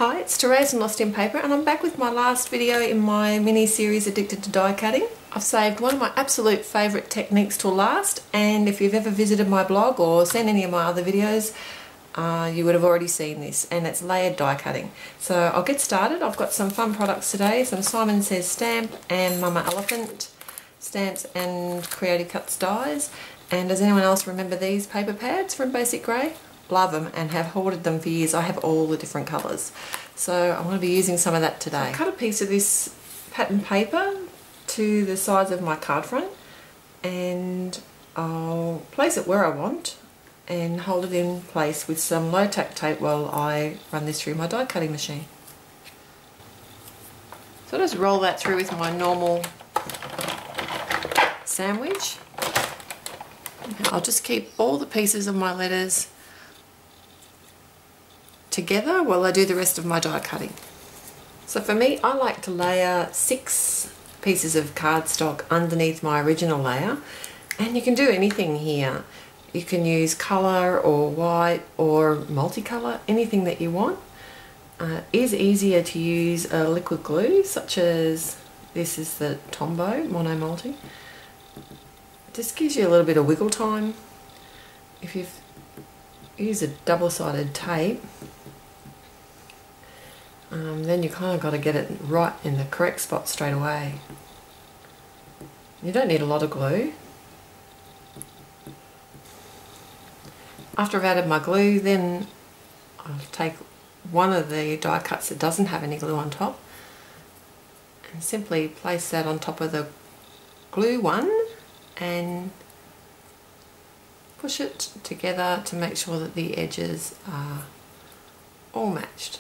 Hi, it's Therese from Lostinpaper, and I'm back with my last video in my mini-series Addicted to Die Cutting. I've saved one of my absolute favourite techniques till last, and if you've ever visited my blog or seen any of my other videos, you would have already seen this, and it's layered die cutting. So I'll get started. I've got some fun products today, some Simon Says stamp and Mama Elephant stamps and Creative Cuts dies. And does anyone else remember these paper pads from Basic Grey? Love them and have hoarded them for years. I have all the different colours, so I'm going to be using some of that today. So I cut a piece of this pattern paper to the size of my card front, and I'll place it where I want and hold it in place with some low tack tape while I run this through my die cutting machine. So I'll just roll that through with my normal sandwich. I'll just keep all the pieces of my letters together while I do the rest of my die cutting. So for me, I like to layer 6 pieces of cardstock underneath my original layer, and you can do anything here. You can use colour or white or multicolour, anything that you want. It is easier to use a liquid glue, such as this is the Tombow Mono Multi. It just gives you a little bit of wiggle time. If you use a double-sided tape, then you kind of got to get it right in the correct spot straight away. You don't need a lot of glue. After I've added my glue, then I'll take one of the die cuts that doesn't have any glue on top and simply place that on top of the glue one and push it together to make sure that the edges are all matched.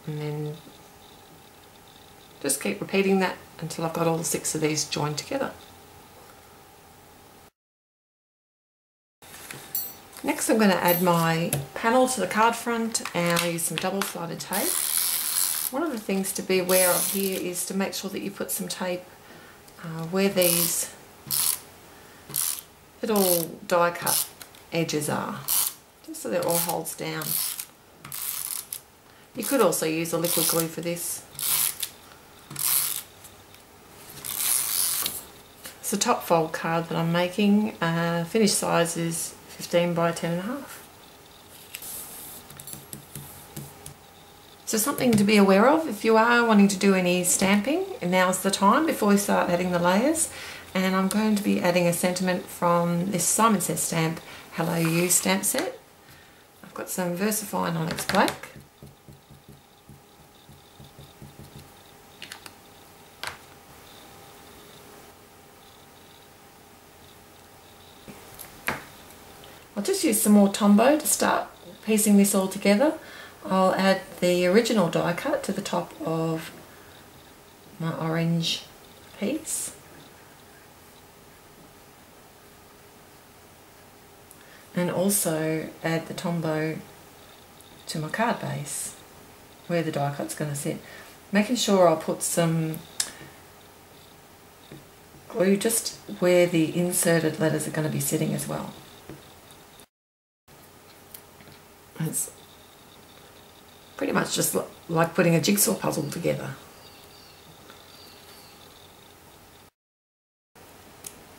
And then just keep repeating that until I've got all 6 of these joined together. Next I'm going to add my panel to the card front, and I'll use some double-sided tape. One of the things to be aware of here is to make sure that you put some tape where these little die cut edges are, just so that it all holds down. You could also use a liquid glue for this. It's a top fold card that I'm making. Finished size is 15 by 10.5. So something to be aware of if you are wanting to do any stamping, now's the time before we start adding the layers. And I'm going to be adding a sentiment from this Simon Says stamp, Hello You stamp set. I've got some VersaFine Onyx Black. I'll just use some more Tombow to start piecing this all together. I'll add the original die cut to the top of my orange piece. And also add the Tombow to my card base, where the die cut's going to sit. Making sure I'll put some glue just where the inserted letters are going to be sitting as well. It's pretty much just like putting a jigsaw puzzle together.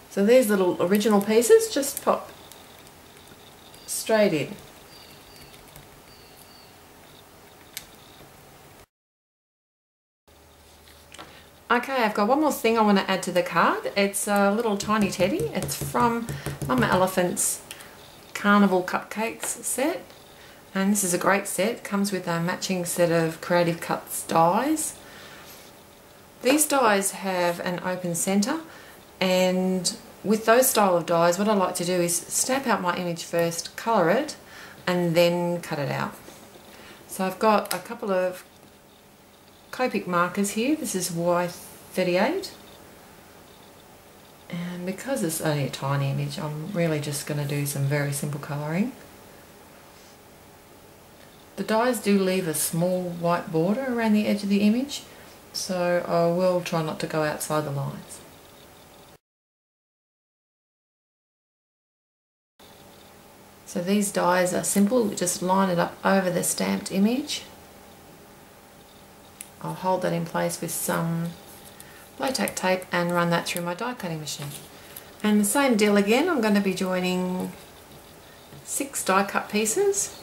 So these little original pieces just pop straight in. Okay, I've got one more thing I want to add to the card. It's a little tiny teddy. It's from Mama Elephant's Carnival Cupcakes set. And this is a great set. It comes with a matching set of Creative Cuts dies. These dies have an open centre, and with those style of dies, what I like to do is stamp out my image first, colour it, and then cut it out. So I've got a couple of Copic markers here. This is Y38. And because it's only a tiny image, I'm really just going to do some very simple colouring. The dies do leave a small white border around the edge of the image, so I will try not to go outside the lines. So these dies are simple, just line it up over the stamped image. I'll hold that in place with some low tack tape and run that through my die cutting machine. And the same deal again, I'm going to be joining 6 die cut pieces.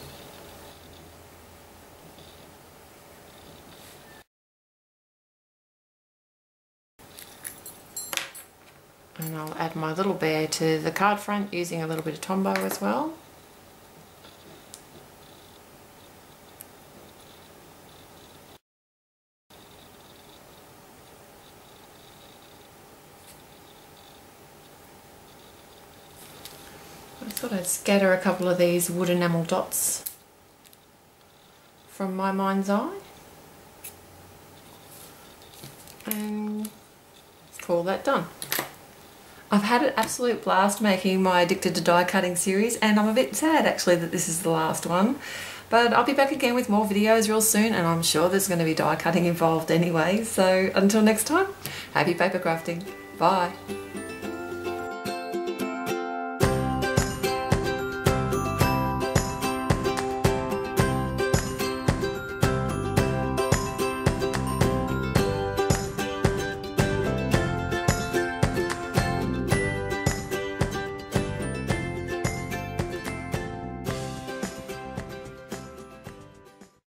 And I'll add my little bear to the card front using a little bit of Tombow as well. I thought I'd scatter a couple of these wood enamel dots from my mind's eye and call that done. I've had an absolute blast making my Addicted to Die Cutting series, and I'm a bit sad actually that this is the last one, but I'll be back again with more videos real soon, and I'm sure there's going to be die cutting involved anyway. So until next time, happy paper crafting. Bye.